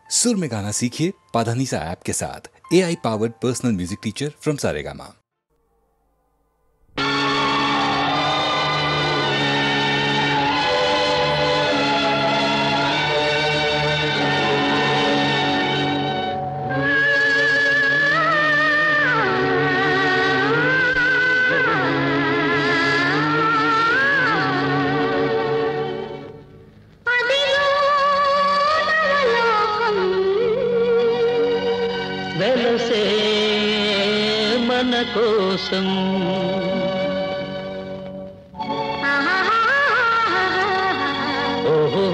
सुर में गाना सीखिए पाधानीसा ऐप के साथ। AI powered personal music teacher from Saregama. వెలసే మన కోసం ఓహో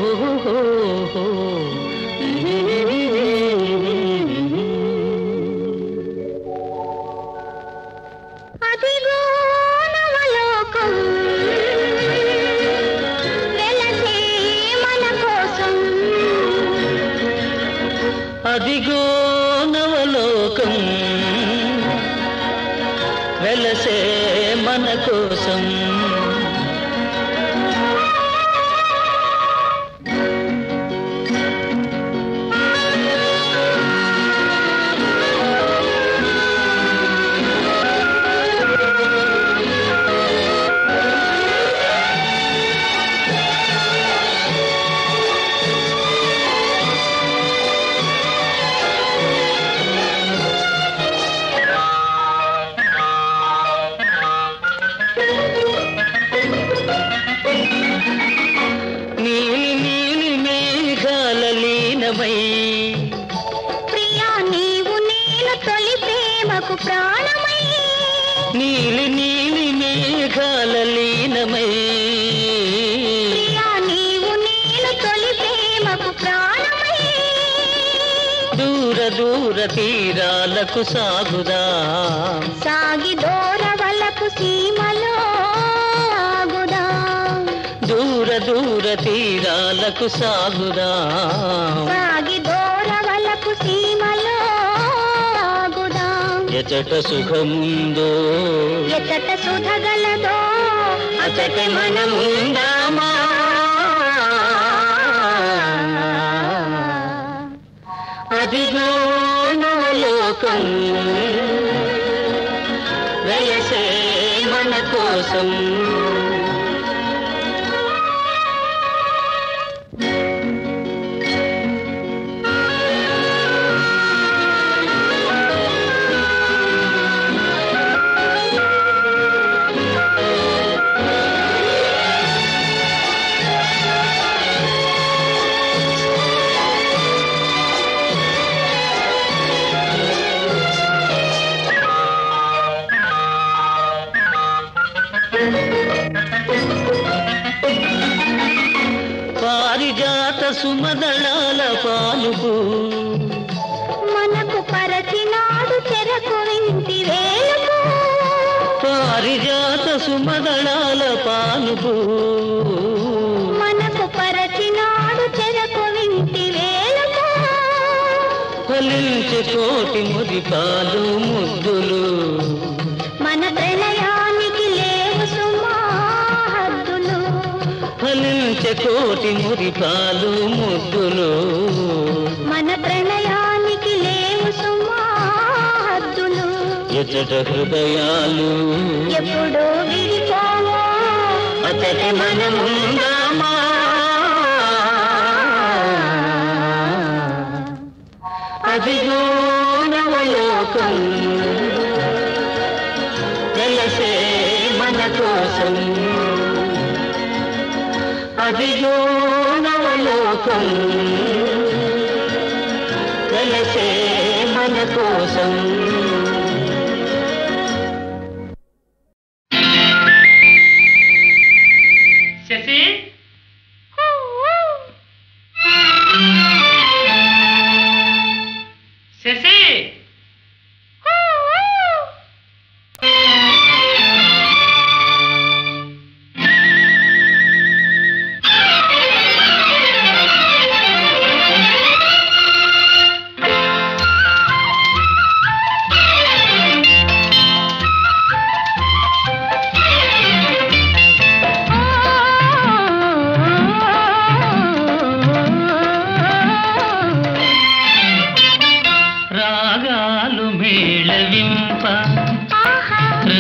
అదిగో నవలోకం వెలసే మన కోసం అదిగో నవలోకం వెలసే మన కోసం ప్రియా నీవు నేను తొలి ప్రేమకు ప్రాణమై నీలి నీలి మేఘాల లీనమై ప్రియా నీవు నేను తొలి ప్రేమకు ప్రాణమై దూర దూర తీరాలకు సాగుదా సాగి దూరవలకు సీమలో ఆగుదా దూర దూర తీరాలకు సాగుదా సాగి దూరవలకు సీమలో ఆగుదా ఎచట సుఖముందో ఎచట సుధగలదో అచట మనముందామా అదిగో నవలోకం వెలసే మన కోసం పారిజాత సుమదళాల పాలుపు మనకు పరచినాడు చెరకు వింటి వేలుపు పారిజాత సుమదళాల పాలుపు మనకు పరచినాడు చెరకు వింటి వేలుపు ఫలించే కోటి మురిపాలు ముద్దులు మన ప్రణయానికి లేవు సుమా హద్దులు ఫలించే కోటి మురిపాలు ముద్దులు మన ప్రణయానికి లేవు సుమా హద్దులు ఎచట హృదయాలు ఎప్పుడో విడిపోవో అతటి మనముందామా అదిగో నవలోకం వెలసే మన కోసం అదిగో నవలోకం వెలసే మన కోసం శశి శశి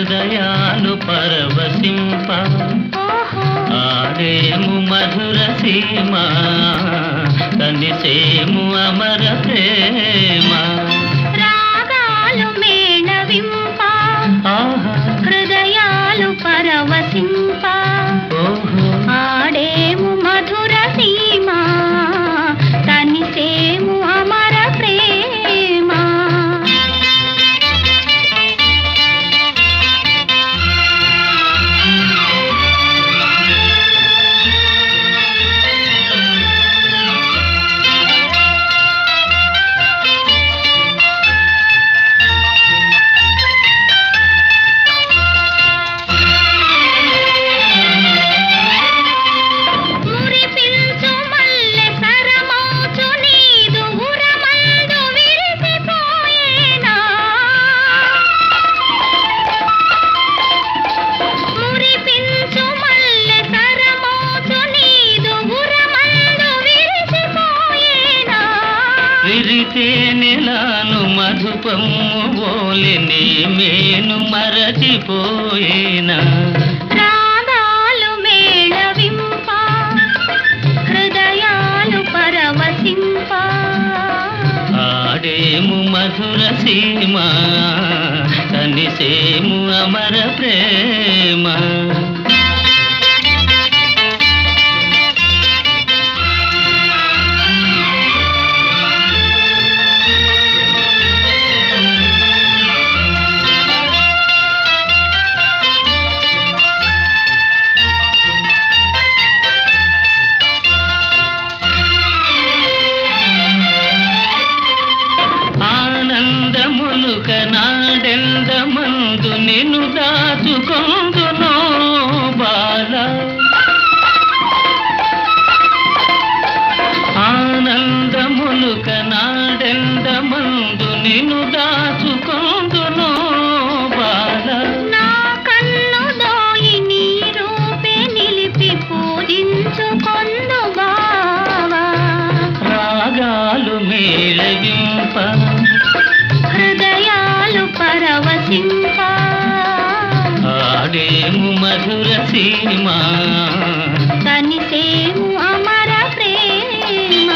హృదయాలు పరవశింప ఆడేము మధుర సీమ కనిసేము అమర ప్రేమ రాగాలు మేళవింప హృదయాలు పరవశింప ఆడేము మధుర సీమ కనిసేము అమర ప్రేమ నెలాను మధుపము ఓలిని మేను మరచిపోయేనా రాగాలు మేళవింప హృదయాలు పరవశింప ఆడేము మధుర సీమ కనిసేము అమర ప్రేమ నాడెందమందు నిన్ను దాచుకొందునో బాల ఆనందములుక నాడెందమందు నిన్ను దాచుకొందునో బాల నా కన్ను దోయి నీ రూపే నిలిపి పూజించుకొందు బావా రాగాలు మేళవింప హృదయాలు పరవశింప ఆడేము మధుర సీమ కనిసేము అమర ప్రేమ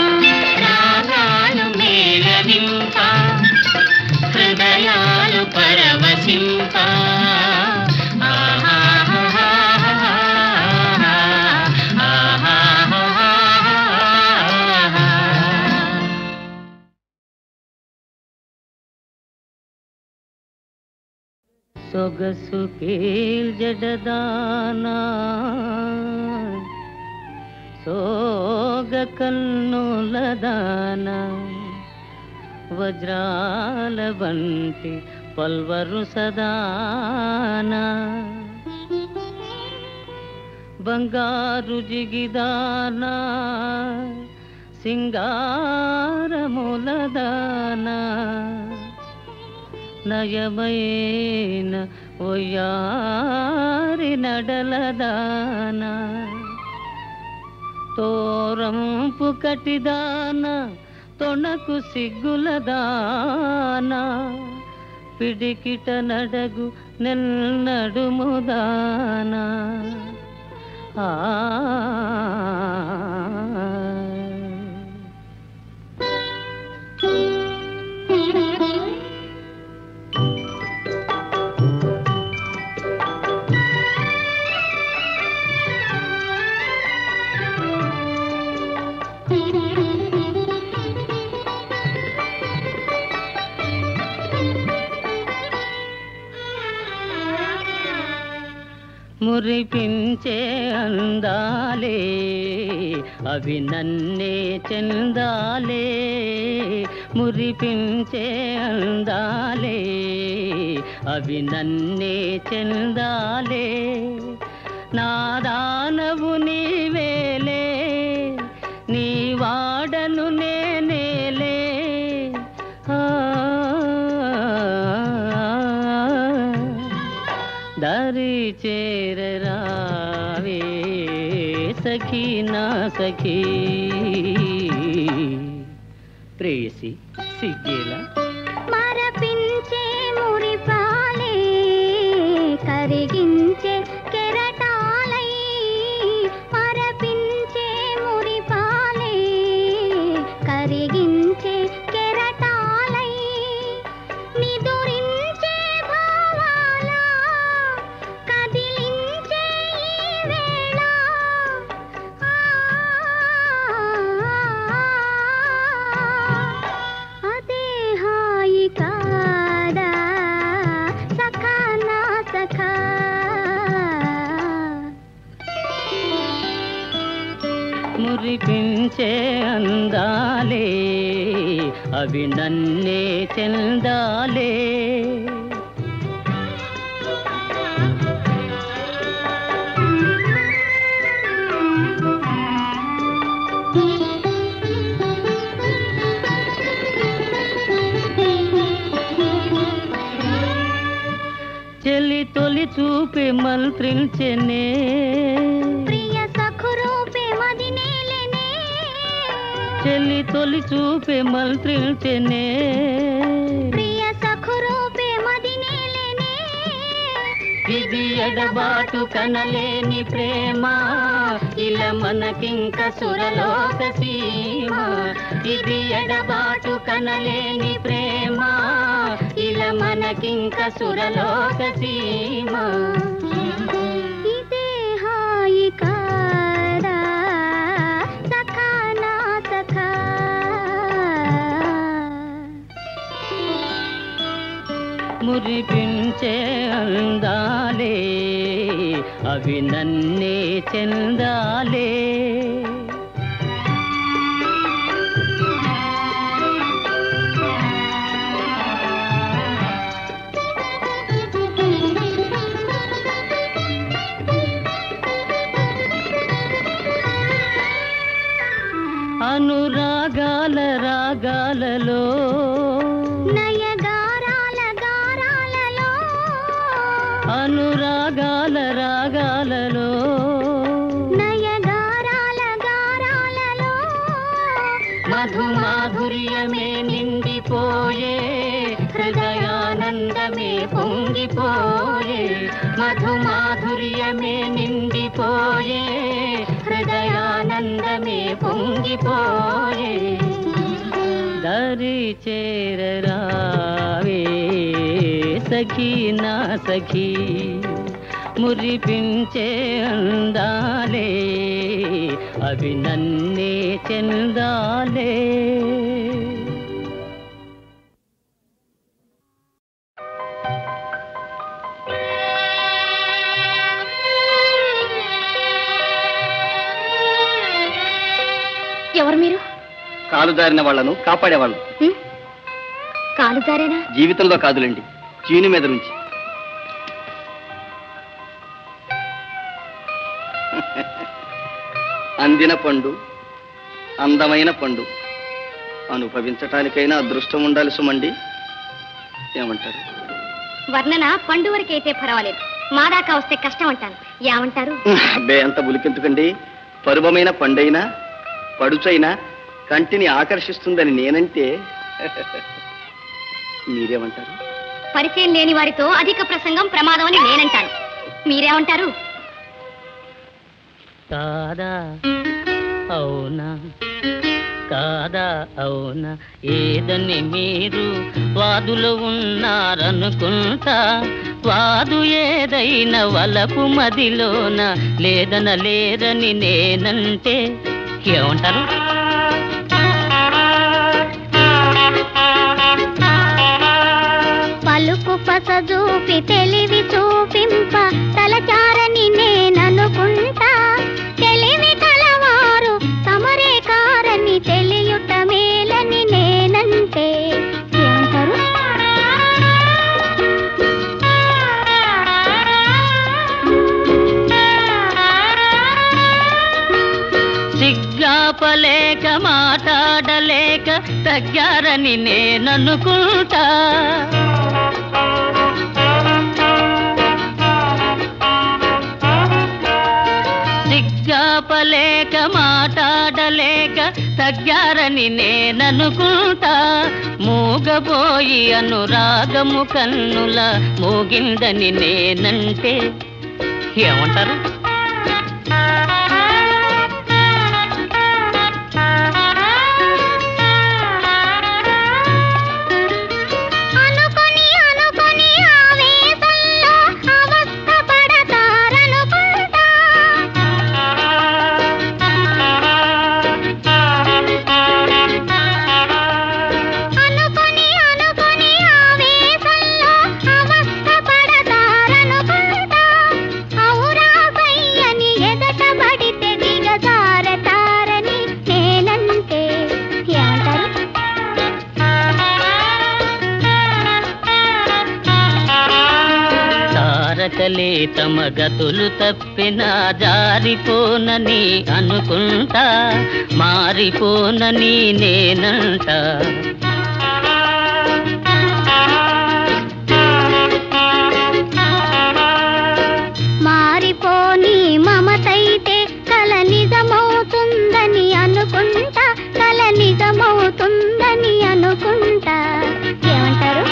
రాగాలు మేళవింప హృదయాలు పరవశింప సొగసు కీల్ జడదానా సోగ కన్నులదానా వజ్రాల వంటి పల్వరు సదానా బంగారు జిగిదానా సింగారములదానా నయమైన ఒయ్యారి నడలదానా తోరంపు కటిదానా తొణకు సిగ్గులదానా పిడికిట నడగు నెన్నడుముదానా మురిపించే అందాలే అవి నన్నే చెందాలే మురిపించే అందాలే అవి నన్నే చెందాలే నాదానవు నీవేలే నీ వాడను నేనేలే దరి చేరరావే సఖీ నా సఖీ ప్రేయసి సిగ్గేలా మరపించే మురిపాలే అవి నన్నే చెందాలే. చెలి తొలి చూపే మంత్రించెనే, ప్రియ సఖురూపే మదినేలెనే. చెలి తొలి చూపే మంత్రించెనే, ప్రియ సఖురూపే మదినేలెనే. ఇది ఎడబాటు కనలేని ప్రేమ, ఇలా మనకింక సురలోక సీమ. ఇది ఎడబాటు కనలేని ప్రేమ, ఇలా మనకింక సురలోక సీమ. ఇదే హాయి కాదా సఖా నా సఖా. మురిపించే అందాలే, అవి నన్నే చెందాలే. అనురాగాల రాగాలలో, నయగారాల గారాలలో. అనురాగాల రాగాలలో, నయగారాల గారాలలో. మధుమాధుర్యమే నిండిపోయే, హృదయానందమే పొంగిపోయే. మధుమాధుర్యమే నిండిపోయే, హృదయానందమే పొంగిపోయే. దరి చేరరావే సఖీ నా సఖీ, మురిపించే అందాలే, అవి నన్నే చెందాలే. ఎవరు మీరు? కాలు జారిన వాళ్లను కాపాడేవాళ్ళు. కాలు జారేనా? జీవితంలో కాదులేండి, చీని మీద నుంచి. అందిన పండు, అందమైన పండు, అనుభవించటానికైనా అదృష్టం ఉండాలి సుమండి. ఏమంటారు? వర్ణన పండు వరకైతే పర్వాలేదు, మా దాకా వస్తే కష్టం అంటాను. ఏమంటారు? అబ్బే అంత బులికెందుకండి. పరువమైన పండైనా పడుచైనా కంటిని ఆకర్షిస్తుందని నేనంటే మీరేమంటారు? పరిచయం లేని వారితో అధిక ప్రసంగం ప్రమాదం అని నేనంటాను. మీరేమంటారు? కాదా అవునా, కాదా అవునా, ఏదని మీరు వాదులు ఉన్నారనుకుంటా. వాదు ఏదైనా వలపు మదిలోన లేదన లేదని నేనంటే ఏమంటారు? పలుకు పస చూపి తెలివి చూపింప తలచారని నేననుకుంటా. తెలివి కలవారు తమరే కారని తెలియుట మేలని నేనంటే ఏమంటారు? సిగ్గాపలేక మాట్లాడలేక తగ్గారని నేననుకుంటా. సిగ్గాపలేక మాట్లాడలేక తగ్గారని నేననుకుంటా. మూగబోయి అనురాగము కన్నుల మోగిందని నేనంటే ఏమంటారు? అవురాసై నడకలే తమ గతులు తప్పినా జారిపోనని అనుకుంటా, మారిపోనని నేనంట. మారిపోని మమతైతే కల నిజమవుతుందని అనుకుంటా, కల నిజమవుతుందని అనుకుంటా. ఏమంటారు?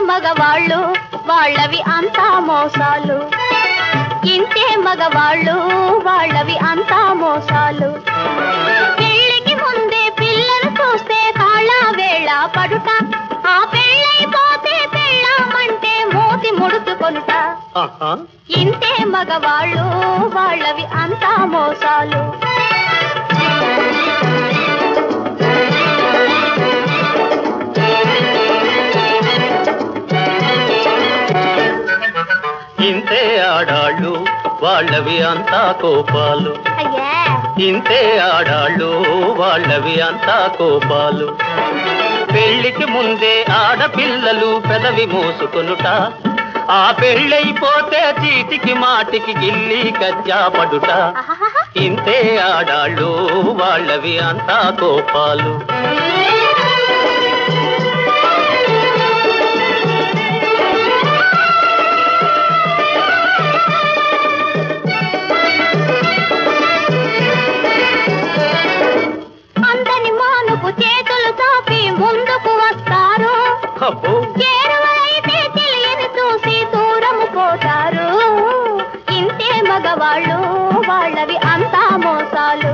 మగవాళ్ళు వాళ్ళవి అంతా మోసాలు, ఇంతే మగవాళ్ళు వాళ్ళవి అంతా మోసాలు. పెళ్ళికి ముందే పిల్లలు చూస్తే కాళ్ళ వేళ పడుట, ఆ పెళ్ళైపోతే పెళ్ళామంటే మూతి ముడుచుకొనుట. ఇంతే మగవాళ్ళు వాళ్ళవి అంతా మోసాలు. ఇంతే ఆడాళ్ళు వాళ్ళవి అంతా కోపాలు, ఇంతే ఆడాళ్ళు వాళ్ళవి అంతా కోపాలు. పెళ్లికి ముందే ఆడపిల్లలు పెదవి మోసుకొనుట, ఆ పెళ్ళైపోతే చీటికి మాటికి గిల్లి కజ్జా పడుట. ఇంతే ఆడాళ్ళు వాళ్ళవి అంతా కోపాలు. చేతులు చాపి ముందుకు వస్తారు, చేరువైతే తెలియని చూసి దూరము పోతారు. ఇంతే మగవాళ్ళు వాళ్ళవి అంతా మోసాలు.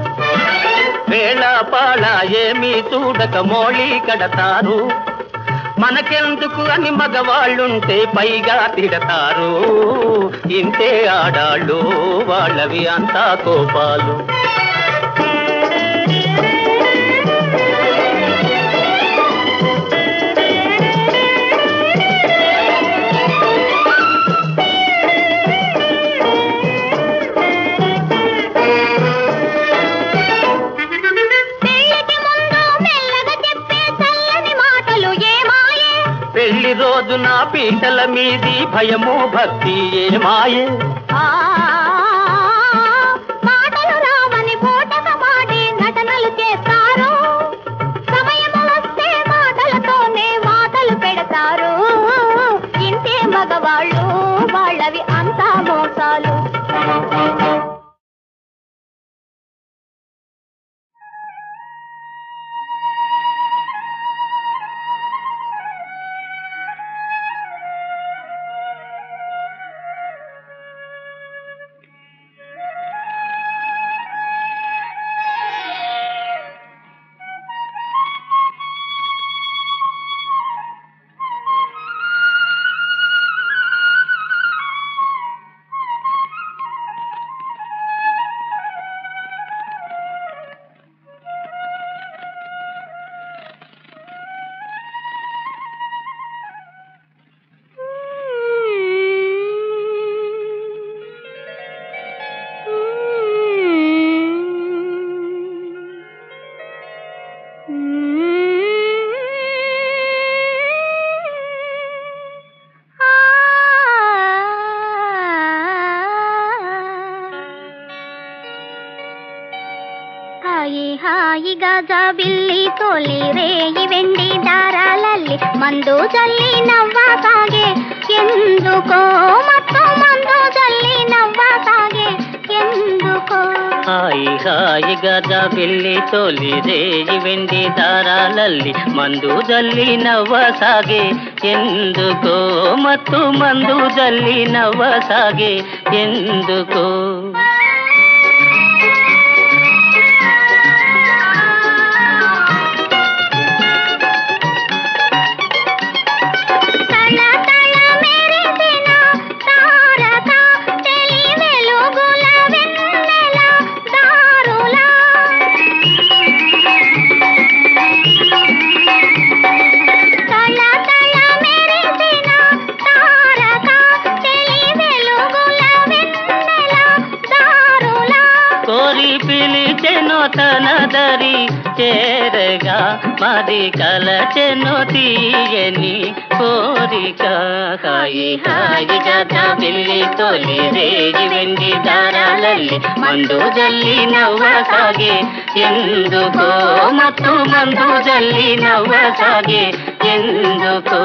వేళ పాళ ఏమీ చూడక మోళీ కడతారు, మనకెందుకు అని మగవాళ్ళుంటే పైగా తిడతారు. ఇంతే ఆడాళ్ళు వాళ్ళవి అంతా కోపాలు. పెళ్లి రోజు నా పీటల మీది భయము భక్తి ఏమాయే, మాటలు రామని పూటగా మాడి నటనలు చేస్తారు. సమయము వస్తే మాటలతోనే మాటలు పెడతారు. ఇంతే మగవాళ్ళు వాళ్ళవి అంతా మోసాలు. హాయిగా జాబిల్లి తోలి రేయి వెండి దారాలల్లి మందు జల్లి నవ్వా సాగే ఎందుకో, మొత్తం మందు జల్లి నవ్వా సాగే ఎందుకో. హాయిగా జాబిల్లి తోలి రేయి వెండి దారాలల్లి మందు జల్లి నవ్వా సాగే ఎందుకో, మత్తు మందు జల్లి నవ్వా సాగే ఎందుకో. తళ తళ మెరిసిన తారక తెలి తన దరి చేరగా మరి కలచెను తీయని కోరిక. హాయి హాయిగా జాబిల్లి తొలి రేగి వెండి దారాలల్లి మందు జల్లి నవ్వసాగే ఎందుకో మత్తు మందు జల్లి నవ్వసాగే ఎందుకో.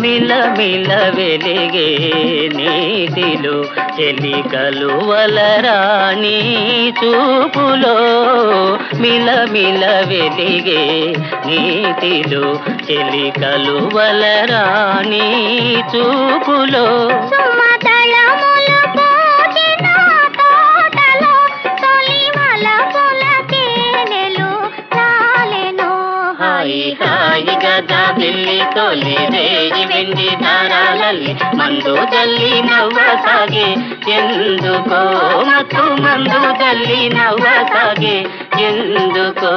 మిలమిల వెలిగే నీటిలో చెలికలు వలరాణి చూపులో. మిలమిల వెలిగే నీటిలో చెలికలు వలరాణి చూపులో. హాయిగా జాబిల్లి తొలి రేగి వెండి దారాలల్లి మందు జల్లి నవ్వసాగే ఎందుకో మత్తు మందు జల్లి నవ్వసాగే ఎందుకో.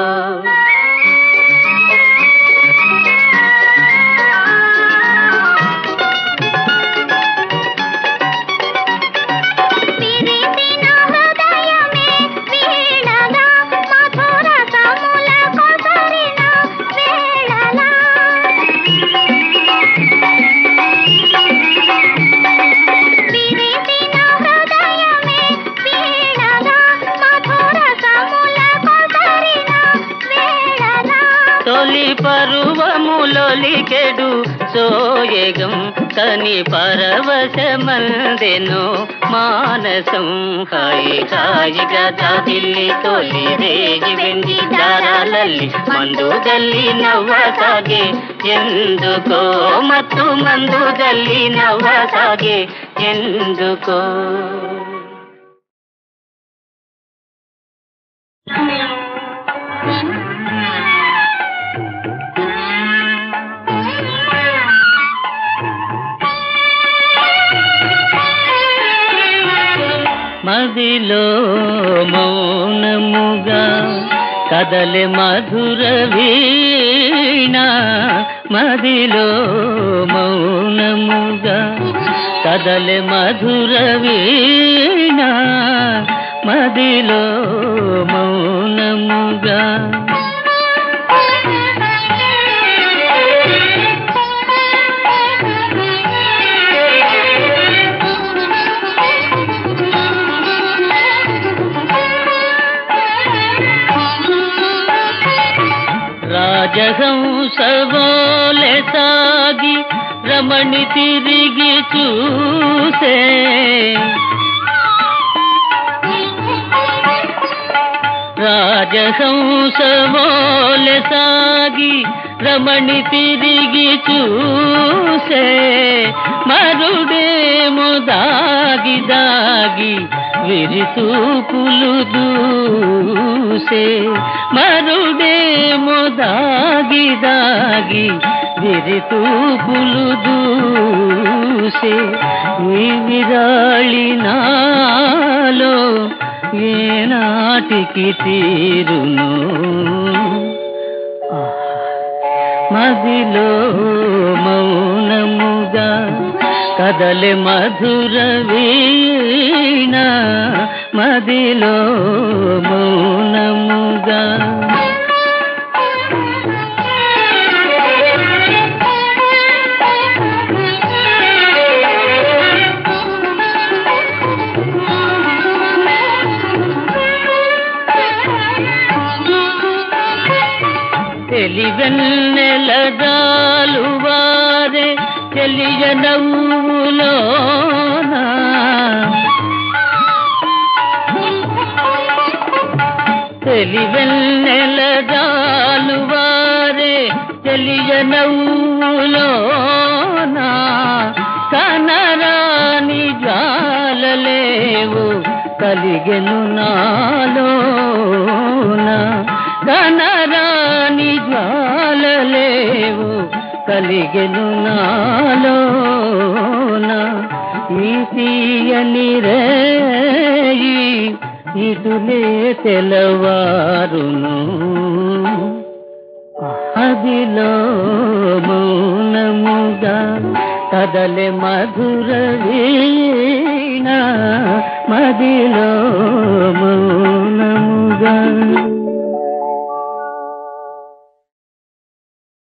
తొలి పరువములొలికెడు సోయగం కని పరవశమందెను మానసం. హాయిగా జాబిల్లి తొలి రేగి వెండి దారాలల్లి మందు జల్లి నవ్వసాగే ఎందుకో మత్తు మందు జల్లి నవ్వసాగే ఎందుకో. మదిలో మౌనముగా కదలే మధుర వీణ. మదిలో మౌనముగా కదలే మధుర వీణ. మదిలో మౌనముగా రాజహంసవోలె సాగి రమణి తిరిగి చూసే. రాజహంసవోలె సాగి రమణి తిరిగి చూసే. మరుడేమో దాగి దాగి విరితూపులు దూసే. మరుడేమో దాగి దాగి విరితూపులు దూసే. ఈ విరాళి నాలో ఏనాటికి తీరును. మదిలో మౌనముగా కదలే మధుర వీణ. మదిలో మౌనముగా తెలివెన్నెల జాలువారే తెలియ నవ్వులోనా. తెలివెన్నెల జాలువారే తెలియ నవ్వులోనా. కనరాని జ్వాలలేవు కలిగెను నాలోన. కనరాని జ్వాలలేవు కలిగెను నాలోన. ఈ తీయని రేయి ఇటులే తెలవారును అదిలో మౌనముగా కదలే మధుర వీణ మదిలో మౌనముగా